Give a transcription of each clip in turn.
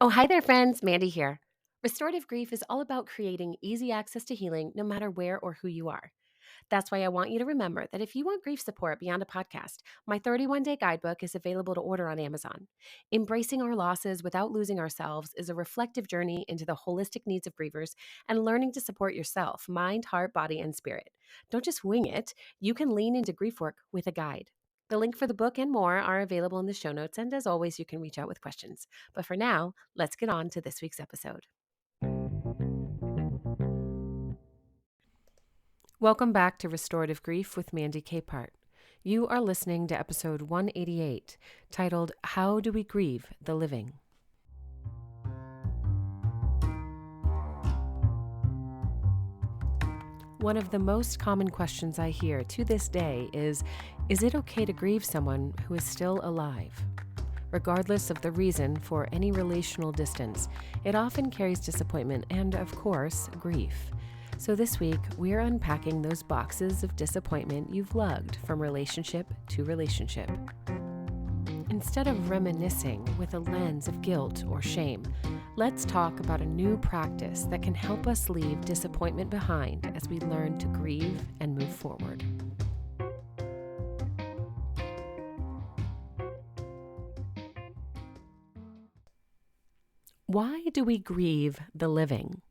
Oh, hi there, friends. Mandy here. Restorative grief is all about creating easy access to healing no matter where or who you are. That's why I want you to remember that if you want grief support beyond a podcast, my 31-day guidebook is available to order on Amazon. Embracing our losses without losing ourselves is a reflective journey into the holistic needs of grievers and learning to support yourself, mind, heart, body, and spirit. Don't just wing it. You can lean into grief work with a guide. The link for the book and more are available in the show notes, and as always, you can reach out with questions. But for now, let's get on to this week's episode. Welcome back to Restorative Grief with Mandy Capehart. You are listening to episode 188, titled How Do We Grieve the Living? One of the most common questions I hear to this day is it okay to grieve someone who is still alive? Regardless of the reason for any relational distance, it often carries disappointment and, of course, grief. So this week, we're unpacking those boxes of disappointment you've lugged from relationship to relationship. Instead of reminiscing with a lens of guilt or shame, let's talk about a new practice that can help us leave disappointment behind as we learn to grieve and move forward. Why do we grieve the living?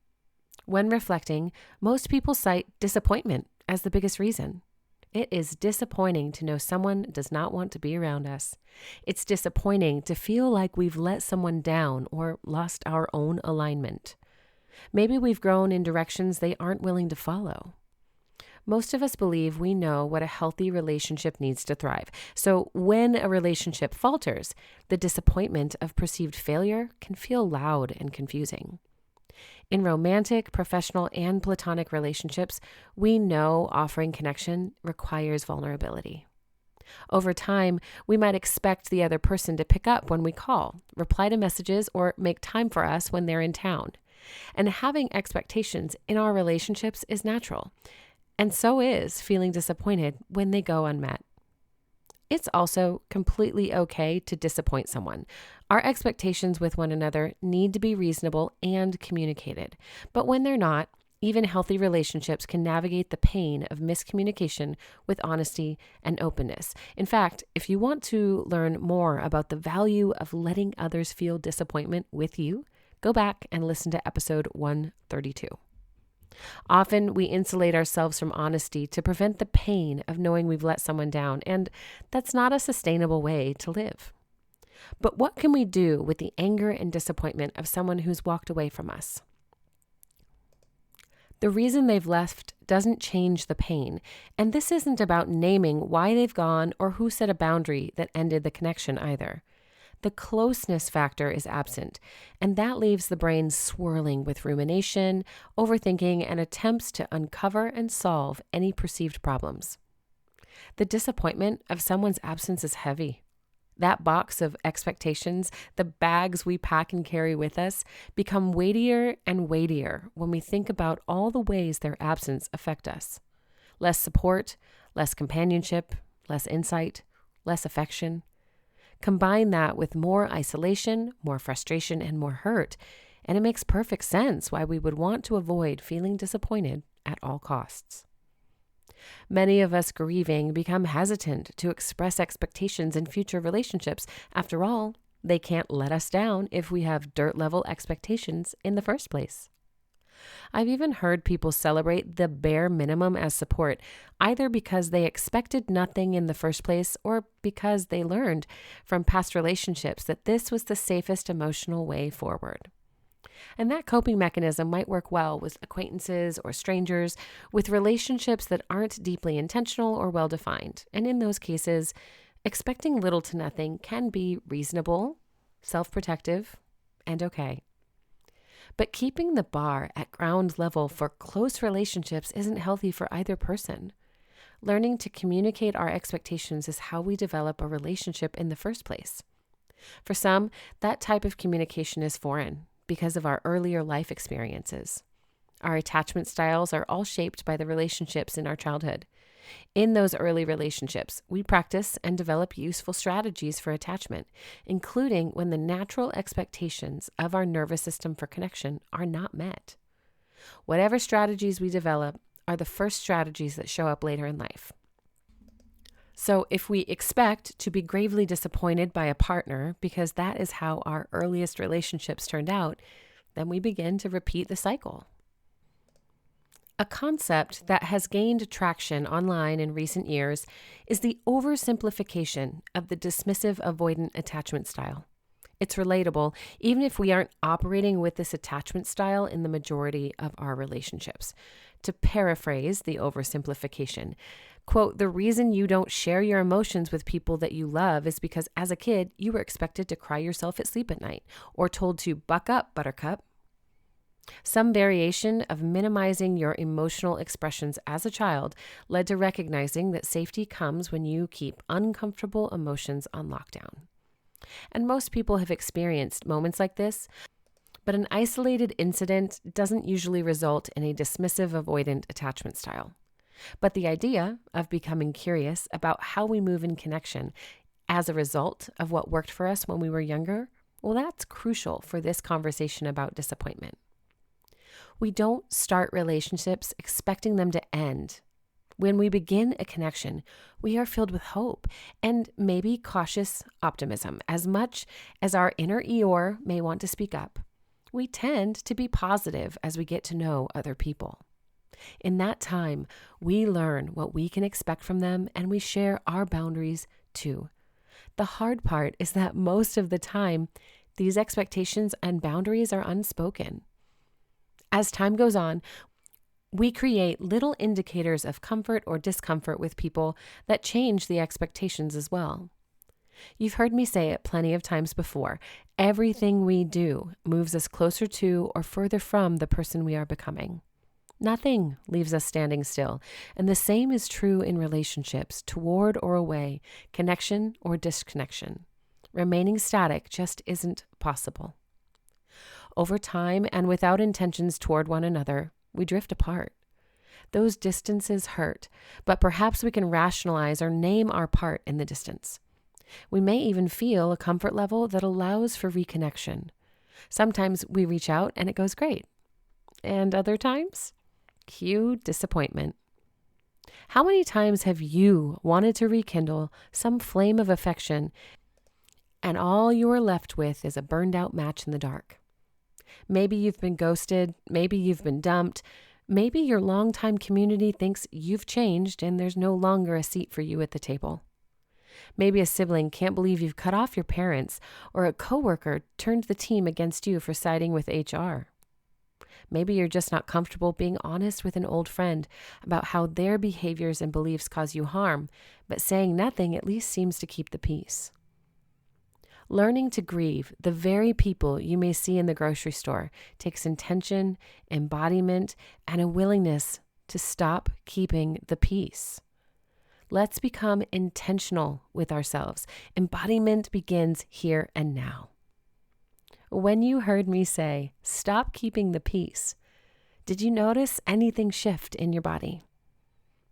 When reflecting, most people cite disappointment as the biggest reason. It is disappointing to know someone does not want to be around us. It's disappointing to feel like we've let someone down or lost our own alignment. Maybe we've grown in directions they aren't willing to follow. Most of us believe we know what a healthy relationship needs to thrive. So when a relationship falters, the disappointment of perceived failure can feel loud and confusing. In romantic, professional, and platonic relationships, we know offering connection requires vulnerability. Over time, we might expect the other person to pick up when we call, reply to messages, or make time for us when they're in town. And having expectations in our relationships is natural. And so is feeling disappointed when they go unmet. It's also completely okay to disappoint someone. Our expectations with one another need to be reasonable and communicated. But when they're not, even healthy relationships can navigate the pain of miscommunication with honesty and openness. In fact, if you want to learn more about the value of letting others feel disappointment with you, go back and listen to episode 132. Often we insulate ourselves from honesty to prevent the pain of knowing we've let someone down, and that's not a sustainable way to live. But what can we do with the anger and disappointment of someone who's walked away from us? The reason they've left doesn't change the pain, and this isn't about naming why they've gone or who set a boundary that ended the connection either. The closeness factor is absent, and that leaves the brain swirling with rumination, overthinking, and attempts to uncover and solve any perceived problems. The disappointment of someone's absence is heavy. That box of expectations, the bags we pack and carry with us, become weightier and weightier when we think about all the ways their absence affect us. Less support, less companionship, less insight, less affection. Combine that with more isolation, more frustration, and more hurt, and it makes perfect sense why we would want to avoid feeling disappointed at all costs. Many of us grieving become hesitant to express expectations in future relationships. After all, they can't let us down if we have dirt-level expectations in the first place. I've even heard people celebrate the bare minimum as support, either because they expected nothing in the first place or because they learned from past relationships that this was the safest emotional way forward. And that coping mechanism might work well with acquaintances or strangers, with relationships that aren't deeply intentional or well-defined. And in those cases, expecting little to nothing can be reasonable, self-protective, and okay. But keeping the bar at ground level for close relationships isn't healthy for either person. Learning to communicate our expectations is how we develop a relationship in the first place. For some, that type of communication is foreign because of our earlier life experiences. Our attachment styles are all shaped by the relationships in our childhood. In those early relationships, we practice and develop useful strategies for attachment, including when the natural expectations of our nervous system for connection are not met. Whatever strategies we develop are the first strategies that show up later in life. So if we expect to be gravely disappointed by a partner because that is how our earliest relationships turned out, then we begin to repeat the cycle. A concept that has gained traction online in recent years is the oversimplification of the dismissive avoidant attachment style. It's relatable, even if we aren't operating with this attachment style in the majority of our relationships. To paraphrase the oversimplification, quote, "The reason you don't share your emotions with people that you love is because as a kid, you were expected to cry yourself at sleep at night or told to buck up, buttercup." Some variation of minimizing your emotional expressions as a child led to recognizing that safety comes when you keep uncomfortable emotions on lockdown. And most people have experienced moments like this, but an isolated incident doesn't usually result in a dismissive avoidant attachment style. But the idea of becoming curious about how we move in connection as a result of what worked for us when we were younger, well, that's crucial for this conversation about disappointment. We don't start relationships expecting them to end. When we begin a connection, we are filled with hope and maybe cautious optimism. As much as our inner Eeyore may want to speak up, we tend to be positive as we get to know other people. In that time, we learn what we can expect from them and we share our boundaries too. The hard part is that most of the time, these expectations and boundaries are unspoken. As time goes on, we create little indicators of comfort or discomfort with people that change the expectations as well. You've heard me say it plenty of times before. Everything we do moves us closer to or further from the person we are becoming. Nothing leaves us standing still, and the same is true in relationships, toward or away, connection or disconnection. Remaining static just isn't possible. Over time and without intentions toward one another, we drift apart. Those distances hurt, but perhaps we can rationalize or name our part in the distance. We may even feel a comfort level that allows for reconnection. Sometimes we reach out and it goes great. And other times, cue disappointment. How many times have you wanted to rekindle some flame of affection and all you are left with is a burned out match in the dark? Maybe you've been ghosted, maybe you've been dumped, maybe your longtime community thinks you've changed and there's no longer a seat for you at the table. Maybe a sibling can't believe you've cut off your parents, or a coworker turned the team against you for siding with HR. Maybe you're just not comfortable being honest with an old friend about how their behaviors and beliefs cause you harm, but saying nothing at least seems to keep the peace. Learning to grieve the very people you may see in the grocery store takes intention, embodiment, and a willingness to stop keeping the peace. Let's become intentional with ourselves. Embodiment begins here and now. When you heard me say, "Stop keeping the peace," did you notice anything shift in your body?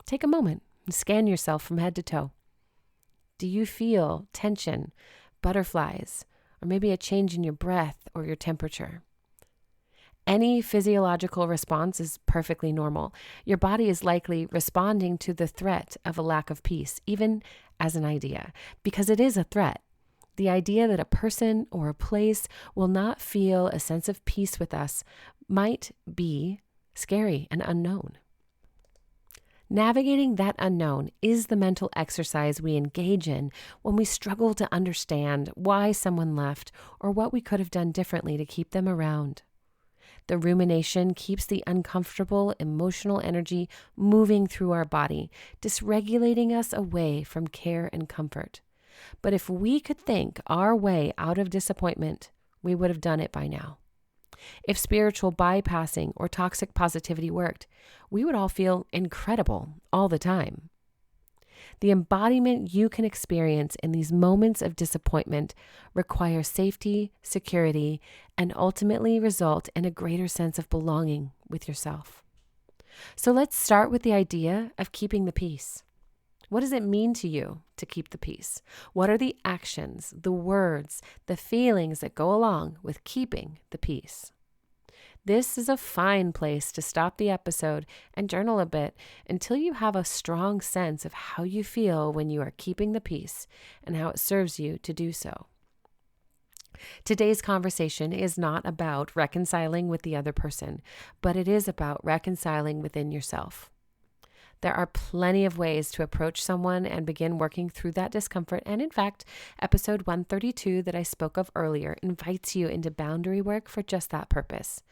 Take a moment and scan yourself from head to toe. Do you feel tension, butterflies, or maybe a change in your breath or your temperature? Any physiological response is perfectly normal. Your body is likely responding to the threat of a lack of peace, even as an idea, because it is a threat. The idea that a person or a place will not feel a sense of peace with us might be scary and unknown. Navigating that unknown is the mental exercise we engage in when we struggle to understand why someone left or what we could have done differently to keep them around. The rumination keeps the uncomfortable emotional energy moving through our body, dysregulating us away from care and comfort. But if we could think our way out of disappointment, we would have done it by now. If spiritual bypassing or toxic positivity worked, we would all feel incredible all the time. The embodiment you can experience in these moments of disappointment require safety, security, and ultimately result in a greater sense of belonging with yourself. So let's start with the idea of keeping the peace. What does it mean to you to keep the peace? What are the actions, the words, the feelings that go along with keeping the peace? This is a fine place to stop the episode and journal a bit until you have a strong sense of how you feel when you are keeping the peace and how it serves you to do so. Today's conversation is not about reconciling with the other person, but it is about reconciling within yourself. There are plenty of ways to approach someone and begin working through that discomfort. And in fact, episode 132 that I spoke of earlier invites you into boundary work for just that purpose.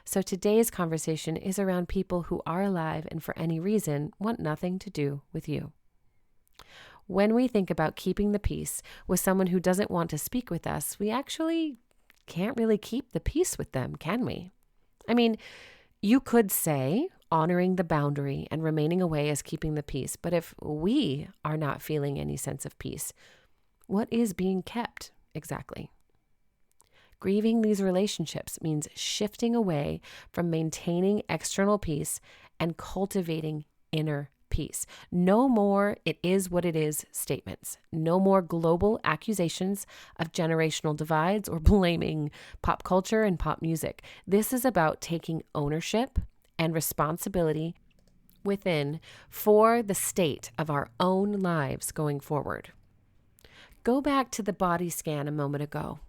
So today's conversation is around people who are alive and for any reason want nothing to do with you. When we think about keeping the peace with someone who doesn't want to speak with us, we actually can't really keep the peace with them, can we? I mean, you could say honoring the boundary and remaining away is keeping the peace, but if we are not feeling any sense of peace, what is being kept exactly? Grieving these relationships means shifting away from maintaining external peace and cultivating inner peace. No more "it is what it is" statements. No more global accusations of generational divides or blaming pop culture and pop music. This is about taking ownership and responsibility within for the state of our own lives going forward. Go back to the body scan a moment ago.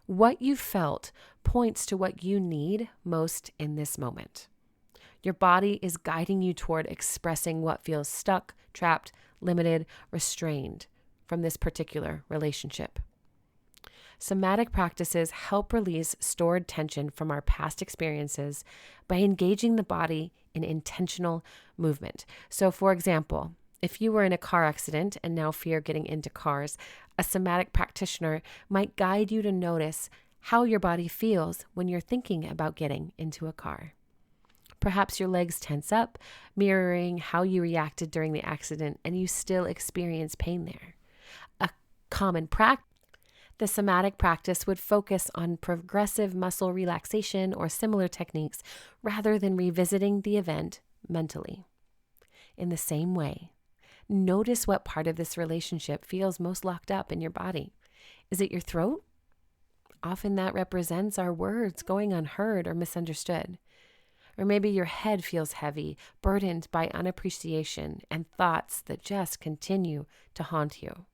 What you felt points to what you need most in this moment. Your body is guiding you toward expressing what feels stuck, trapped, limited, restrained from this particular relationship. Somatic practices help release stored tension from our past experiences by engaging the body in intentional movement. So, for example, if you were in a car accident and now fear getting into cars, a somatic practitioner might guide you to notice how your body feels when you're thinking about getting into a car. Perhaps your legs tense up, mirroring how you reacted during the accident, and you still experience pain there. A common practice, the somatic practice would focus on progressive muscle relaxation or similar techniques rather than revisiting the event mentally. In the same way, notice what part of this relationship feels most locked up in your body. Is it your throat? Often that represents our words going unheard or misunderstood. Or maybe your head feels heavy, burdened by unappreciation and thoughts that just continue to haunt you.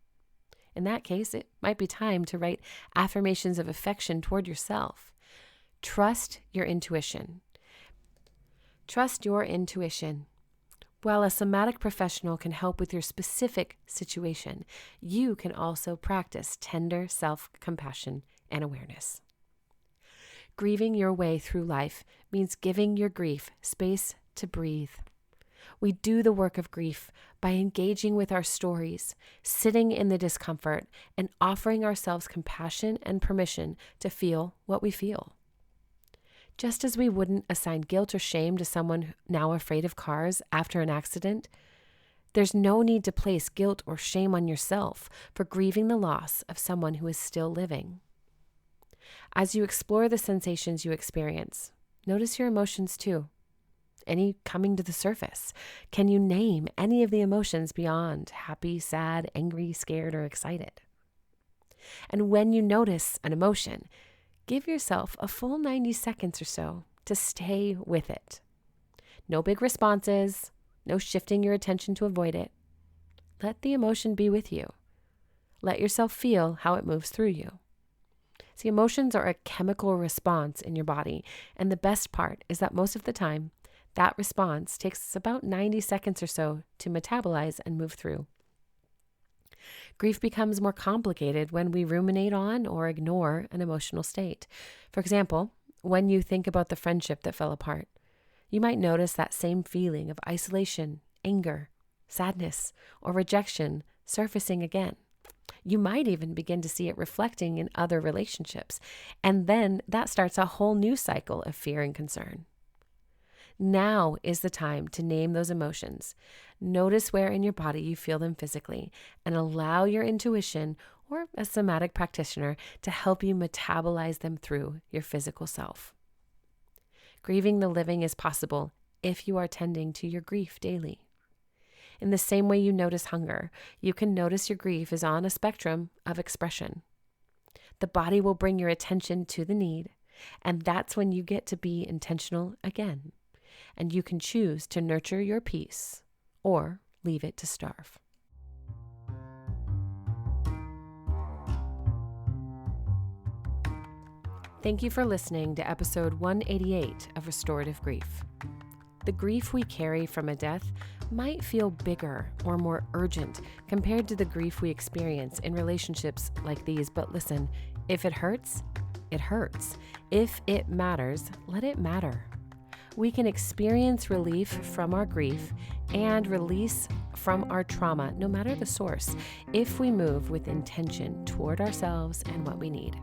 In that case, it might be time to write affirmations of affection toward yourself. Trust your intuition. Trust your intuition. While a somatic professional can help with your specific situation, you can also practice tender self-compassion and awareness. Grieving your way through life means giving your grief space to breathe. We do the work of grief by engaging with our stories, sitting in the discomfort, and offering ourselves compassion and permission to feel what we feel. Just as we wouldn't assign guilt or shame to someone now afraid of cars after an accident, there's no need to place guilt or shame on yourself for grieving the loss of someone who is still living. As you explore the sensations you experience, notice your emotions too. Any coming to the surface? Can you name any of the emotions beyond happy, sad, angry, scared, or excited? And when you notice an emotion, give yourself a full 90 seconds or so to stay with it. No big responses, no shifting your attention to avoid it. Let the emotion be with you. Let yourself feel how it moves through you. See, emotions are a chemical response in your body, and the best part is that most of the time, that response takes about 90 seconds or so to metabolize and move through. Grief becomes more complicated when we ruminate on or ignore an emotional state. For example, when you think about the friendship that fell apart, you might notice that same feeling of isolation, anger, sadness, or rejection surfacing again. You might even begin to see it reflecting in other relationships, and then that starts a whole new cycle of fear and concern. Now is the time to name those emotions. Notice where in your body you feel them physically, and allow your intuition or a somatic practitioner to help you metabolize them through your physical self. Grieving the living is possible if you are tending to your grief daily. In the same way you notice hunger, you can notice your grief is on a spectrum of expression. The body will bring your attention to the need, and that's when you get to be intentional again. And you can choose to nurture your peace or leave it to starve. Thank you for listening to episode 188 of Restorative Grief. The grief we carry from a death might feel bigger or more urgent compared to the grief we experience in relationships like these, but listen, if it hurts, it hurts. If it matters, let it matter. We can experience relief from our grief and release from our trauma, no matter the source, if we move with intention toward ourselves and what we need.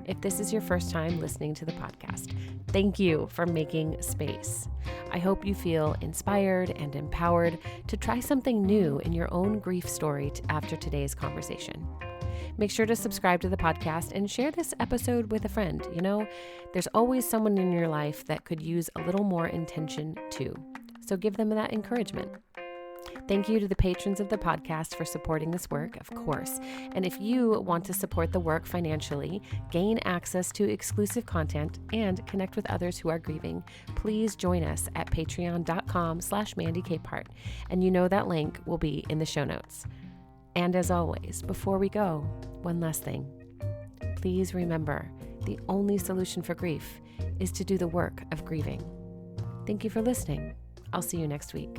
If this is your first time listening to the podcast, thank you for making space. I hope you feel inspired and empowered to try something new in your own grief story after today's conversation. Make sure to subscribe to the podcast and share this episode with a friend. You know, there's always someone in your life that could use a little more intention too. So give them that encouragement. Thank you to the patrons of the podcast for supporting this work, of course. And if you want to support the work financially, gain access to exclusive content, and connect with others who are grieving, please join us at patreon.com/MandyKPart. And you know that link will be in the show notes. And as always, before we go, one last thing. Please remember, the only solution for grief is to do the work of grieving. Thank you for listening. I'll see you next week.